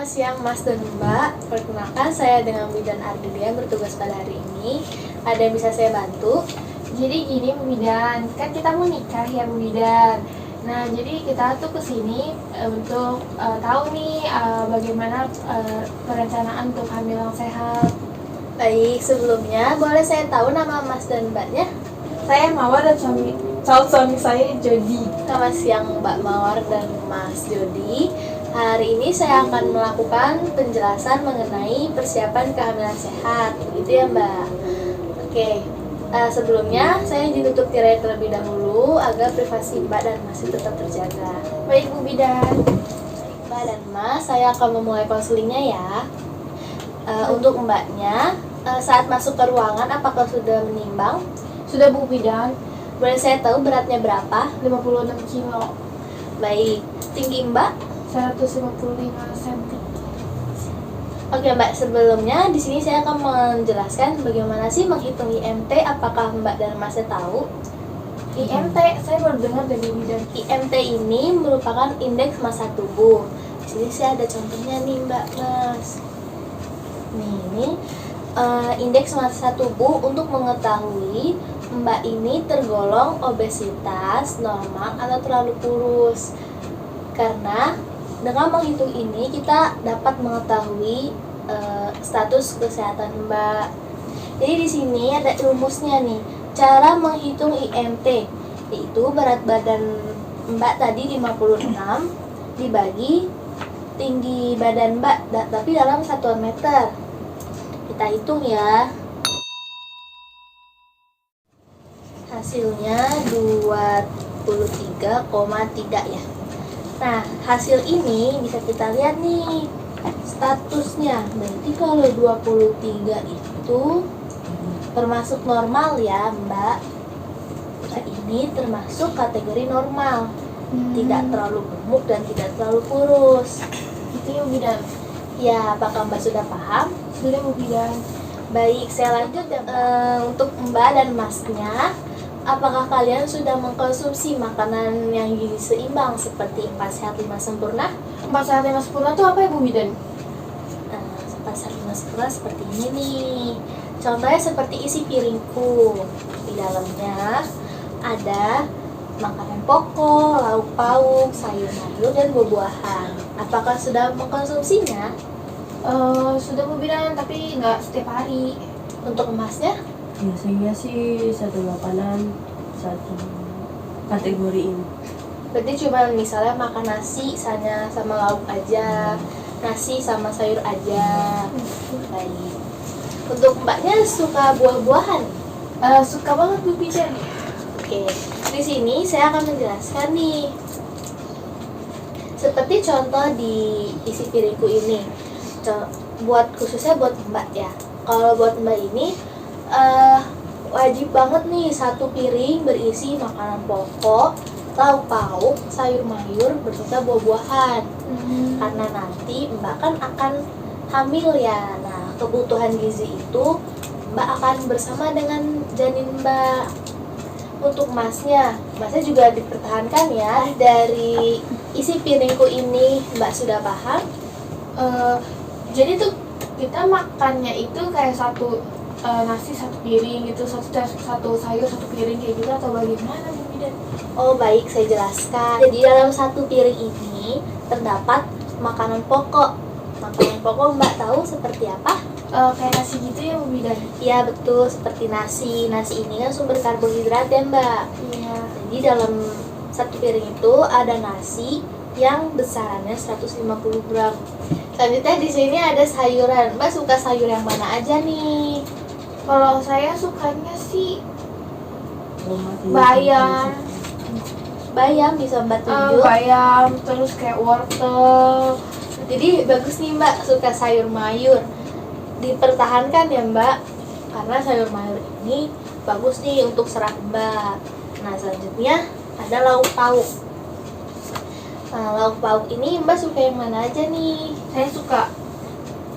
Selamat siang Mas dan Mbak. Perkenalkan saya dengan Bidan Ardelia yang bertugas pada hari ini. Ada yang bisa saya bantu? Jadi gini Bu Bidan, kan kita mau nikah ya Bu Bidan. Nah jadi kita tuh kesini untuk tahu nih bagaimana perencanaan untuk hamil yang sehat. Baik, sebelumnya boleh saya tahu nama Mas dan Mbaknya? Saya Mawar dan calon suami saya Jody. Selamat siang Mbak Mawar dan Mas Jody. Hari ini saya akan melakukan penjelasan mengenai persiapan kehamilan sehat, begitu ya Mbak? Oke, sebelumnya saya izin tutup tirai terlebih dahulu agar privasi Mbak dan Mas itu tetap terjaga. Baik Bu Bidan. Mbak dan Mas, saya akan memulai konselingnya ya. Untuk Mbaknya, saat masuk ke ruangan apakah sudah menimbang? Sudah Bu Bidan, Boleh saya tahu beratnya berapa? 56 kilo, Baik, tinggi Mbak? 155 cm. Oke Mbak, sebelumnya di sini saya akan menjelaskan bagaimana sih menghitung IMT. Apakah Mbak dan Mas tahu? IMT, saya baru dengar dari Bu Bidan. IMT ini merupakan indeks massa tubuh. Di sini saya ada contohnya nih Mbak Mas. Nih, ini indeks massa tubuh untuk mengetahui Mbak ini tergolong obesitas, normal, atau terlalu kurus. Karena dengan menghitung ini kita dapat mengetahui status kesehatan Mbak. Jadi di sini ada rumusnya nih, cara menghitung IMT, yaitu berat badan Mbak tadi 56 dibagi tinggi badan Mbak, tapi dalam satuan meter. Kita hitung ya. Hasilnya 23,3 ya. Nah, hasil ini bisa kita lihat nih statusnya. Berarti kalau 23 itu termasuk normal ya Mbak. Nah, ini termasuk kategori normal. Tidak terlalu gemuk dan tidak terlalu kurus. Itu ya Bu Bidan. Ya, apakah Mbak sudah paham? Sudah Bu Bidan. Baik, saya lanjut ya. Untuk Mbak dan Masnya, apakah kalian sudah mengkonsumsi makanan yang gizi seimbang seperti 4 sehat 5 sempurna? 4 sehat 5 sempurna itu apa ya Bu Bidan? 4 sehat 5 sempurna seperti ini nih. Contohnya seperti isi piringku. Di dalamnya ada makanan pokok, lauk pauk, sayur-mayur, dan buah-buahan. Apakah sudah mengkonsumsinya? Sudah Bu Bidan, tapi nggak setiap hari. Untuk Masnya? Biasanya sih satu makanan satu kategori ini. Berarti cuma misalnya makan nasi sama lauk aja, nasi sama sayur aja. Baik. Untuk Mbaknya suka buah-buahan? Suka banget Bu Bidan. Oke. Di sini saya akan menjelaskan nih. Seperti contoh di isi piringku ini. Khususnya buat Mbak ya. Kalau buat Mbak ini wajib banget nih satu piring berisi makanan pokok, lauk pauk, sayur mayur beserta buah-buahan. Karena nanti Mbak kan akan hamil ya. Nah, kebutuhan gizi itu Mbak akan bersama dengan janin Mbak. Untuk Masnya juga dipertahankan ya. Dari isi piringku ini Mbak sudah paham? Jadi tuh kita makannya itu kayak satu nasi satu piring gitu, satu sayur satu piring kayak gitu, atau bagaimana Bu Bidan? Oh baik, saya jelaskan. Jadi dalam satu piring ini terdapat makanan pokok. Makanan pokok Mbak tahu seperti apa? Kayak nasi gitu ya Bu Bidan? Iya betul, seperti nasi. Nasi ini kan sumber karbohidrat ya Mbak. Iya. Jadi dalam satu piring itu ada nasi yang besarannya 150 gram. Selanjutnya di sini ada sayuran. Mbak suka sayur yang mana aja nih? Kalau saya sukanya sih Tomat, bayam, Bayam bisa Mbak tunjuk. bayam, terus kayak wortel. Jadi bagus nih Mbak suka sayur mayur. Dipertahankan ya Mbak, karena sayur mayur ini bagus nih untuk serat Mbak. Nah selanjutnya ada lauk pauk. Nah lauk pauk ini Mbak suka yang mana aja nih? Saya suka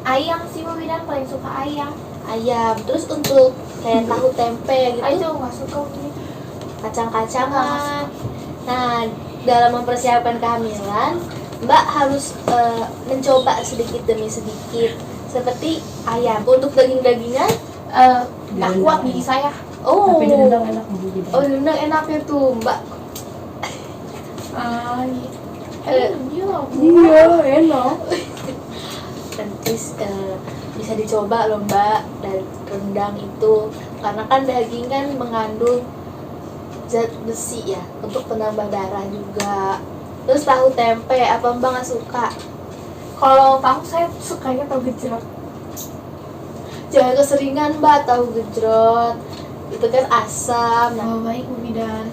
ayam sih Bu Bidan, paling suka ayam. Ayam. Terus untuk kayak tahu tempe Ayo gitu, nggak suka Bu Bidan. kacang-kacangan. Nah dalam mempersiapkan kehamilan Mbak harus mencoba sedikit demi sedikit. Seperti ayam. Untuk daging-dagingan, Nggak kuat gigi saya. oh, Tapi direndang enak Bu Bidan. oh rendang enaknya tuh Mbak. Gitu. Eh, Iya, enak. Dan terus bisa dicoba loh Mbak, dan rendang itu karena kan daging kan mengandung zat besi ya untuk penambah darah juga. Terus tahu tempe apa Mbak nggak suka? Kalau tahu saya sukanya tahu gejrot. Jangan keseringan Mbak tahu gejrot, itu kan asam. Nah, Oh, baik Bu Bidan.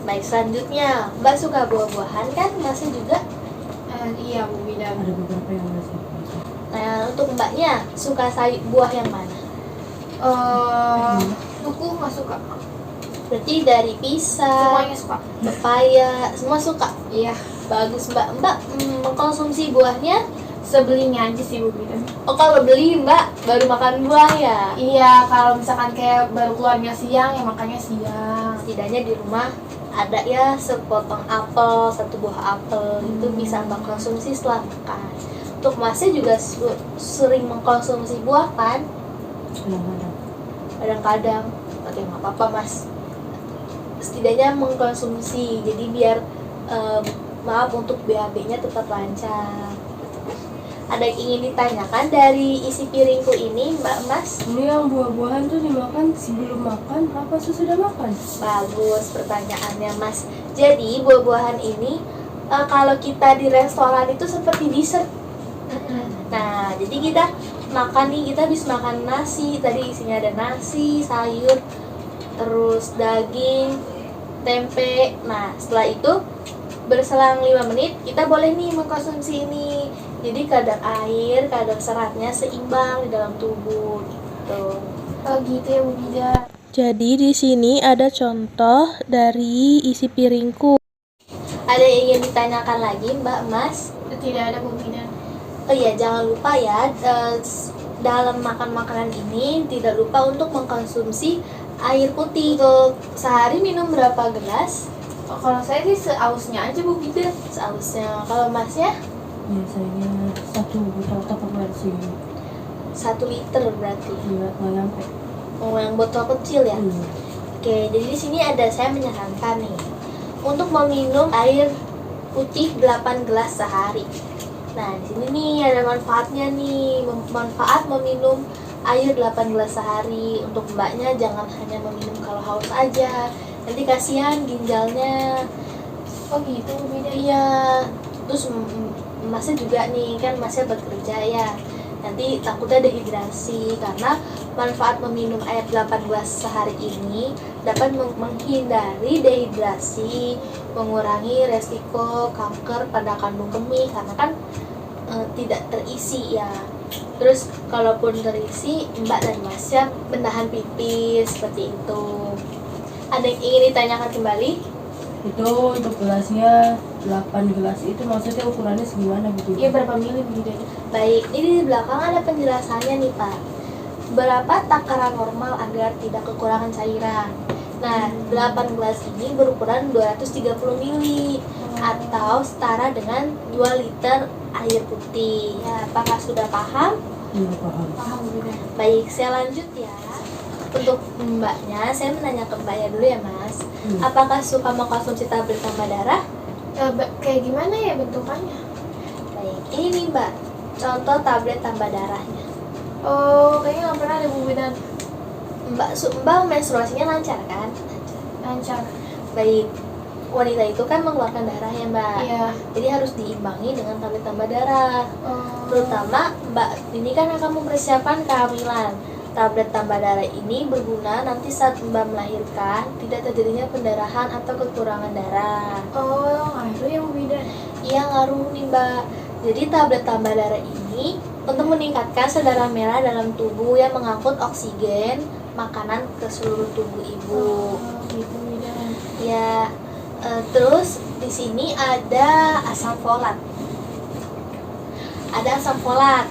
baik, selanjutnya Mbak suka buah-buahan kan? Masih juga. Iya Bu Bidan. Ada beberapa yang nggak suka. Nah, untuk Mbaknya suka buah yang mana? Duku nggak suka. Berarti dari pisang, Semuanya suka. pepaya, semua suka. Iya. Bagus Mbak. Mbak mengkonsumsi buahnya. Sebelinya aja sih Bu Bidan. Oh, kalau beli Mbak baru makan buah ya? Iya, kalau misalkan kayak baru keluarnya siang ya makannya siang. Setidaknya di rumah ada ya sepotong apel, satu buah apel itu bisa Mbak konsumsi setelah makan. Untuk Masnya juga sering mengkonsumsi buah kan? Kadang-kadang. Kadang-kadang. Oke, nggak apa-apa Mas. Setidaknya mengkonsumsi, jadi biar maaf untuk BAB-nya tetap lancar. Ada yang ingin ditanyakan dari isi piringku ini Mbak Mas? Ini yang buah-buahan tuh dimakan sebelum makan apa sesudah makan? Bagus pertanyaannya Mas. Jadi buah-buahan ini kalau kita di restoran itu seperti dessert. Nah, jadi kita makan nih, kita bisa makan nasi. Tadi isinya ada nasi, sayur, terus daging, tempe. Nah, setelah itu berselang 5 menit kita boleh nih mengkonsumsi ini. Jadi kadar air, kadar seratnya seimbang di dalam tubuh gitu. Oh gitu ya Bu Bidan. Jadi di sini ada contoh dari isi piringku. Ada yang ingin ditanyakan lagi Mbak Mas? Tidak ada Bu Bidan. Oh iya, jangan lupa ya, dalam makan makanan ini tidak lupa untuk mengkonsumsi air putih. Untuk sehari minum berapa gelas? Oh, kalau saya sih seausnya aja Bu Bidan. Seharusnya. Kalau Masnya Biasanya 1 botol Tupperware versi 1 liter berarti. nggak nyampe. Oh, yang botol kecil ya. Hmm. Oke, jadi di sini saya menyarankan nih untuk meminum air putih 8 gelas sehari. Nah, di sini nih ada manfaatnya nih, manfaat meminum air 8 gelas sehari. Untuk Mbaknya jangan hanya meminum kalau haus aja. Nanti kasihan ginjalnya. Oh gitu Bu Bidan. Iya. Terus Masnya juga nih, kan Masnya bekerja ya. Nanti takutnya dehidrasi karena manfaat meminum air 8 gelas sehari ini dapat menghindari dehidrasi, mengurangi resiko kanker pada kandung kemih karena kan tidak terisi ya. Terus kalaupun terisi, Mbak dan Masnya menahan pipis seperti itu. Ada yang ingin ditanyakan kembali? Itu untuk gelasnya 8 gelas itu maksudnya ukurannya segimana begitu? Iya, berapa mili Bu Bidan? Baik, ini di belakang ada penjelasannya nih Pak. Berapa takaran normal agar tidak kekurangan cairan? Nah, 8 gelas ini berukuran 230 mili atau setara dengan 2 liter air putih. Ya, apakah sudah paham? Iya, paham. Paham Bu Bidan. Baik, saya lanjut ya. Untuk Mbaknya, saya menanya ke Mbaknya dulu ya Mas. Apakah suka mengkonsumsi tablet tambah darah? Kayak gimana ya bentukannya? Baik, ini nih Mbak, contoh tablet tambah darahnya. Oh, kayaknya nggak pernah ada Bu Bidan. Mbak menstruasinya lancar kan? Lancar. Baik, wanita itu kan mengeluarkan darah ya Mbak. Iya. Jadi harus diimbangi dengan tablet tambah darah. Oh. Terutama Mbak ini kan akan mempersiapkan kehamilan. Tablet tambah darah ini berguna nanti saat Mbak melahirkan tidak terjadinya pendarahan atau kekurangan darah. Oh, ngaruh ya Bu Bidan. Iya, ngaruh nih Mbak. Jadi tablet tambah darah ini untuk meningkatkan sel darah merah dalam tubuh yang mengangkut oksigen makanan ke seluruh tubuh ibu. Oh, gitu Bu Bidan. Ya, terus di sini ada asam folat. Ada asam folat.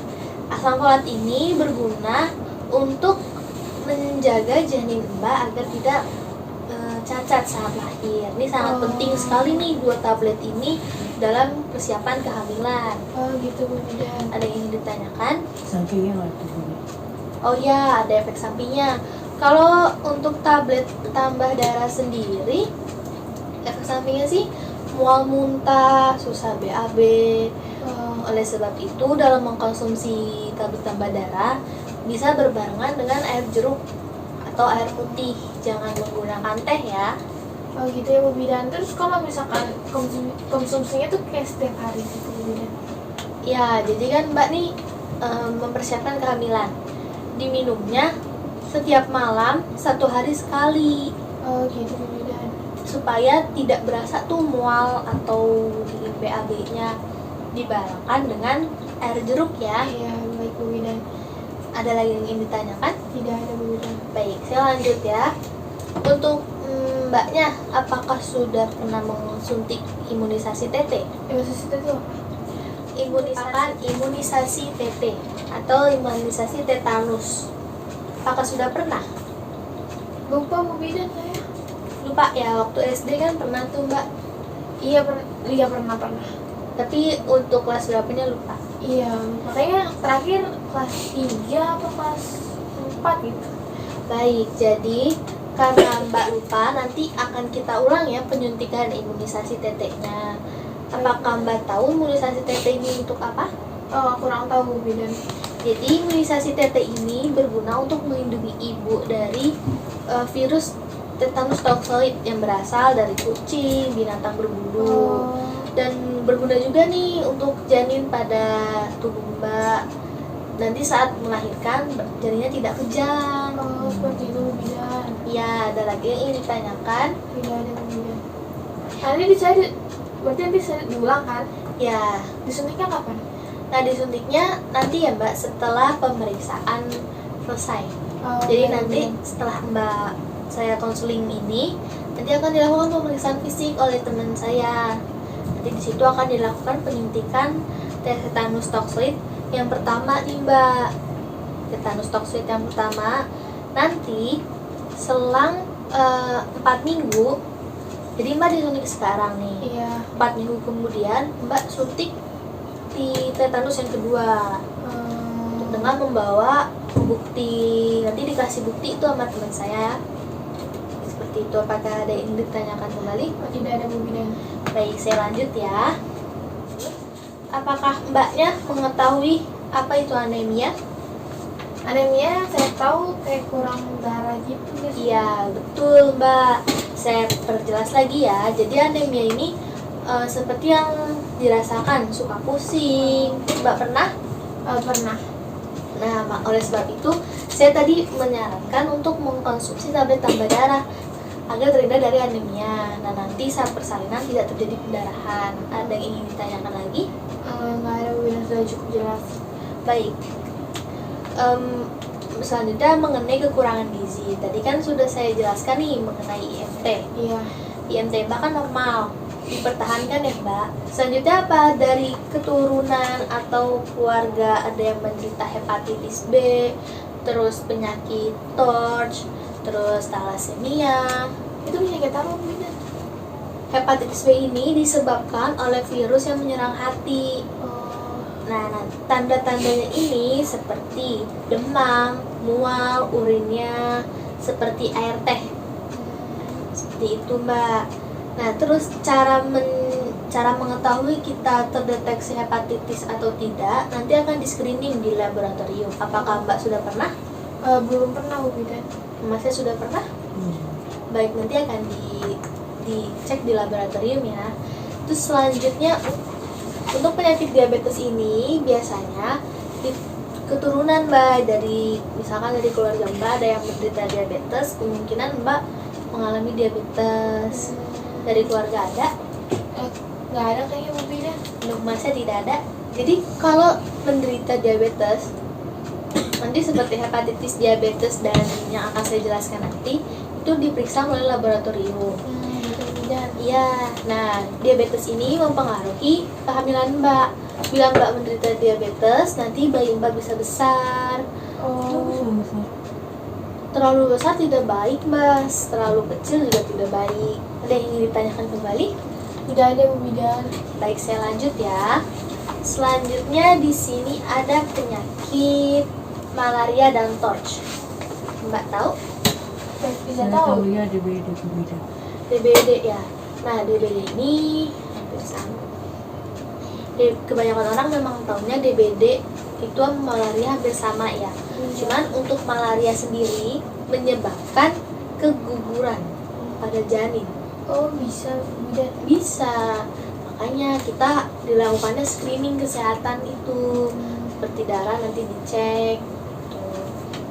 Asam folat ini berguna untuk menjaga janin Mbak agar tidak cacat saat lahir. Ini sangat Oh. penting sekali nih 2 tablet ini dalam persiapan kehamilan. Oh gitu Bu Bidan. Ada yang ingin ditanyakan? Sampingnya nggak tuh Bu? Oh ya, ada efek sampingnya. Kalau untuk tablet tambah darah sendiri, efek sampingnya sih mual muntah, susah BAB. Oleh sebab itu, dalam mengkonsumsi tablet tambah darah bisa berbarengan dengan air jeruk atau air putih. Jangan menggunakan teh ya. Oh gitu ya Bu Bidan. Terus kalau misalkan konsumsinya tuh kayak setiap hari gitu Bu Bidan. Ya, jadi kan Mbak nih mempersiapkan kehamilan. Diminumnya setiap malam 1 hari sekali Oh gitu Bu Bidan. supaya tidak berasa tuh mual atau di BAB-nya. Dibarengkan dengan air jeruk ya. Iya baik Bu Bidan. Ada lagi yang ingin ditanyakan? Tidak ada Bu Bidan. Baik, saya lanjut ya. Untuk Mbaknya, apakah sudah pernah mensuntik imunisasi TT? Imunisasi itu apa? Imunisasi TT atau imunisasi tetanus. Apakah sudah pernah? Lupa Bu Bidan saya. Lupa ya, waktu SD kan pernah tuh Mbak. Iya pernah. Tapi untuk kelas berapanya lupa. Iya, makanya terakhir kelas 3 apa kelas 4 gitu. Baik, jadi karena Mbak lupa, nanti akan kita ulang ya penyuntikan imunisasi TT-nya. Apakah Mbak tahu imunisasi TT ini untuk apa? Oh, kurang tahu Bu Bidan. Jadi imunisasi TT ini berguna untuk melindungi ibu dari virus tetanus toksoid yang berasal dari kucing, binatang berbulu. Dan berguna juga nih untuk janin pada tubuh Mbak. Nanti saat melahirkan janinnya tidak kejang. Oh, seperti itu Bu Bidan. Ya, ada lagi yang ingin ditanyakan? Tidak ada Bu Bidan. Berarti nanti saya diulang kan? Ya, Disuntiknya kapan? nah disuntiknya nanti ya Mbak setelah pemeriksaan selesai. Oh, Jadi baik, nanti Bu Bidan. setelah Mbak saya konseling ini, nanti akan dilakukan pemeriksaan fisik oleh teman saya. Nanti di situ akan dilakukan penyuntikan tetanus toksoid yang pertama nih Mbak. Tetanus toksoid yang pertama nanti selang 4 minggu. Jadi Mbak disuntik sekarang nih. Iya. 4 minggu kemudian Mbak suntik di tetanus yang kedua dengan membawa bukti. Nanti dikasih bukti itu sama teman saya. Seperti itu. Apakah ada yang ingin ditanyakan kembali? Oh, tidak ada Bu Bidan. Baik, saya lanjut ya. Apakah Mbaknya mengetahui apa itu anemia? Anemia saya tahu kayak kurang darah gitu guys. Iya, betul Mbak. Saya perjelas lagi ya. Jadi anemia ini seperti yang dirasakan, suka pusing. Mbak pernah? Pernah. Nah, oleh sebab itu saya tadi menyarankan untuk mengkonsumsi tablet tambah darah agar terhindar dari anemia. Nah, nanti saat persalinan tidak terjadi pendarahan. Ada yang ingin ditanyakan lagi? Nggak ada Bu Bidan, sudah cukup jelas. Baik. Selanjutnya mengenai kekurangan gizi. Tadi kan sudah saya jelaskan nih mengenai IMT. Iya. IMT Mbak kan normal, dipertahankan ya Mbak. Selanjutnya apa? Dari keturunan atau keluarga ada yang menderita hepatitis B, terus penyakit TORCH, terus thalassemia. Itu penyakit apa Bu Bidan? Hepatitis B ini disebabkan oleh virus yang menyerang hati. Nah, tanda-tandanya ini seperti demam, mual, urinnya seperti air teh. Seperti itu, Mbak. Nah, terus cara mengetahui kita terdeteksi hepatitis atau tidak, nanti akan di-screening di laboratorium. Apakah Mbak sudah pernah? Belum pernah Bu Bidan. Masnya sudah pernah? Baik, nanti akan dicek di laboratorium ya. Terus selanjutnya untuk penyakit diabetes ini biasanya keturunan Mbak, dari misalkan dari keluarga Mbak ada yang menderita diabetes, kemungkinan Mbak mengalami diabetes. Dari keluarga ada? Nggak ada kayaknya Bu Bidan. Untuk Masnya tidak ada. Jadi kalau menderita diabetes nanti seperti hepatitis diabetes dan yang akan saya jelaskan nanti itu diperiksa melalui laboratorium. Gitu Bu Bidan. Iya, nah diabetes ini mempengaruhi kehamilan Mbak. Bila Mbak menderita diabetes, nanti bayi Mbak bisa besar. Bagus, besar. Terlalu besar tidak baik, Mas. Terlalu kecil juga tidak baik. Ada yang ingin ditanyakan kembali? Tidak ada Bu Bidan. Baik, saya lanjut ya. Selanjutnya di sini ada penyakit malaria dan torch. Mbak tahu? Bisa Saya tahu. tahunya DBD Bu Bidan. DBD ya. Nah, DBD ini hampir sama. Kebanyakan orang memang tahunya DBD itu malaria hampir sama ya. Cuman untuk malaria sendiri menyebabkan keguguran pada janin. Oh bisa Bu Bidan. Bisa. Makanya kita dilakukannya screening kesehatan itu. Seperti darah nanti dicek. Tuh.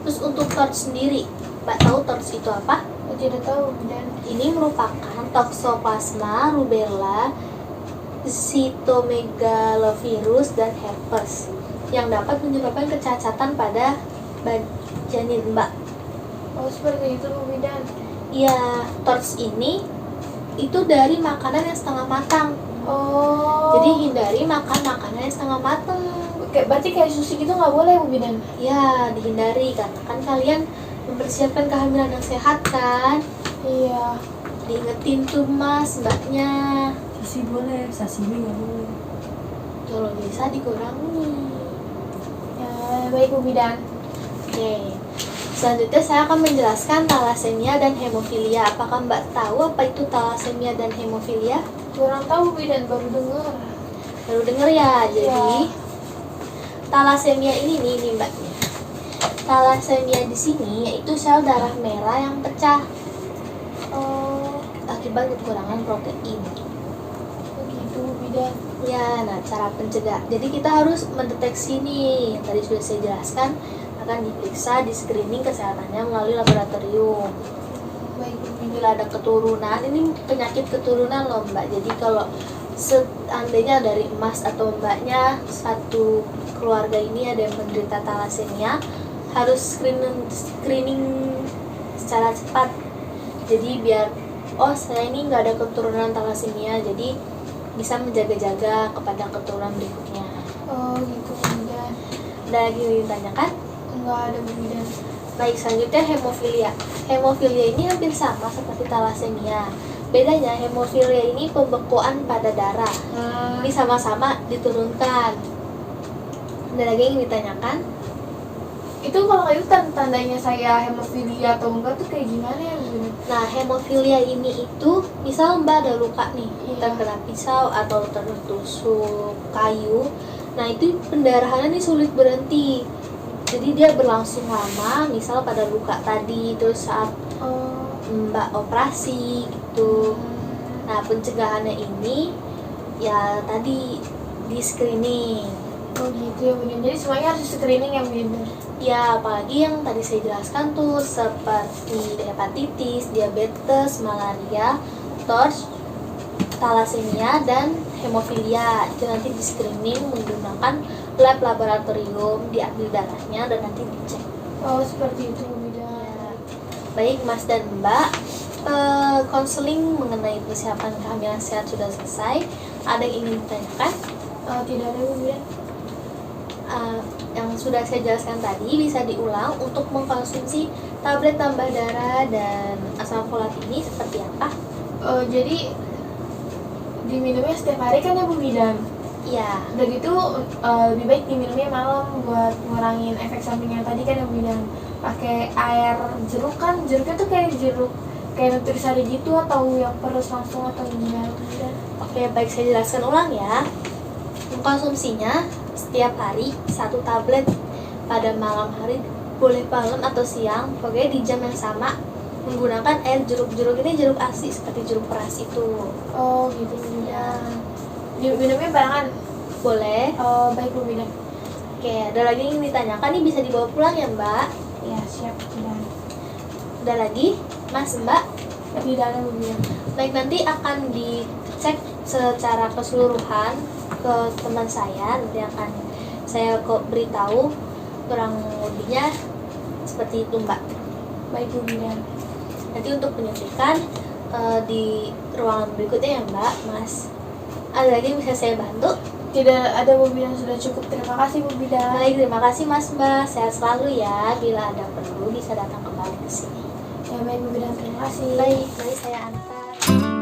Terus untuk TORCH sendiri, Mbak tahu TORCH itu apa? Oh, tidak tahu Bu Bidan. Ini merupakan toxoplasma, rubella, cytomegalovirus, dan herpes yang dapat menyebabkan kecacatan pada janin Mbak. Oh seperti itu Bu Bidan. Iya, TORCH ini itu dari makanan yang setengah matang. Oh. Jadi hindari makan makanan yang setengah matang. Berarti kayak sushi gitu nggak boleh Bu Bidan? Ya, dihindari karena kan kalian mempersiapkan kehamilan yang sehat kan. Iya. Diingetin tuh Mas, Mbaknya. Sushi boleh, sashimi nggak boleh. Kalau bisa dikurangi. Ya, baik Bu Bidan. Oke. Selanjutnya saya akan menjelaskan talasemia dan hemofilia. Apakah Mbak tahu apa itu talasemia dan hemofilia? Kurang tahu Bu Bidan, baru dengar. Baru denger ya. Jadi Iya. talasemia ini Mbaknya. Talasemia di sini yaitu sel darah merah yang pecah Oh, akibat kekurangan protein. begitu Bu Bidan. Ya, nah cara pencegah. Jadi kita harus mendeteksi nih, yang tadi sudah saya jelaskan, akan diperiksa, di screening kesehatannya melalui laboratorium. Baik Bu Bidan. Bila ada keturunan, ini penyakit keturunan loh Mbak. Jadi kalau seandainya dari Mas atau Mbaknya satu keluarga ini ada yang menderita talasemia, harus screening secara cepat. Jadi biar saya ini nggak ada keturunan talasemia, jadi bisa menjaga-jaga kepada keturunan berikutnya. Oh gitu Bu Bidan. Ada lagi yang ditanyakan? Enggak ada Bu Bidan. Baik, selanjutnya hemofilia. Hemofilia ini hampir sama seperti talasemia. Bedanya hemofilia ini pembekuan pada darah. Ini sama-sama diturunkan. Ada lagi yang ditanyakan? Itu kalau kayak itu tandanya saya hemofilia atau enggak tuh kayak gimana ya Bu Bidan? Nah, hemofilia ini itu misal Mbak ada luka nih, Iya. terkena pisau atau tertusuk kayu. Nah, itu pendarahannya nih sulit berhenti. Jadi dia berlangsung lama, misal pada luka tadi, terus saat Oh. Mbak operasi gitu. Nah, pencegahannya ini ya tadi di screening. Oh gitu ya Bu Bidan. Jadi semuanya harus screening ya Bu Bidan. Ya, apalagi yang tadi saya jelaskan tuh seperti hepatitis, diabetes, malaria, TORCH, talasemia, dan hemofilia. Itu nanti di screening menggunakan lab laboratorium, diambil darahnya dan nanti dicek. Oh seperti itu Bu Bidan. Ya. Baik Mas dan Mbak, konseling mengenai persiapan kehamilan sehat sudah selesai. Ada yang ingin ditanyakan? Tidak ada Bu Bidan. Yang sudah saya jelaskan tadi bisa diulang untuk mengkonsumsi tablet tambah darah dan asam folat ini seperti apa? Jadi diminumnya setiap hari kan ya Bu Bidan. Iya, Udah gitu lebih baik diminumnya malam buat ngurangin efek samping yang tadi kan ya Bu Bidan. Pakai air jeruk kan, jeruknya tuh kayak jeruk kayak nutrisari gitu atau yang peres langsung atau gimana Bu Bidan? oke, baik, saya jelaskan ulang ya. Mengkonsumsinya setiap hari 1 tablet pada malam hari, boleh malam atau siang, pokoknya di jam yang sama, menggunakan air jeruk ini jeruk asli seperti jeruk peras itu. Oh gitu Bu Bidan. Minumnya barengan. Boleh. Oh baik Bu Bidan. Oke, ada lagi yang ditanyakan nih, bisa dibawa pulang ya Mbak? Ya siap Bu Bidan. Ada lagi Mas Mbak? Tidak ada Bu Bidan. Baik, nanti akan dicek secara keseluruhan ke teman saya, nanti akan saya kok beritahu kurang lebihnya seperti itu Mbak. Baik Bu Bidan. Nanti untuk penyuntikan di ruangan berikutnya ya Mbak, Mas. Ada lagi yang bisa saya bantu? tidak ada Bu Bidan, sudah cukup. Terima kasih Bu Bidan. Baik, terima kasih Mas Mbak. Sehat selalu ya. Bila ada perlu bisa datang kembali ke sini. Ya baik Bu Bidan, terima kasih. Baik, mari saya antar.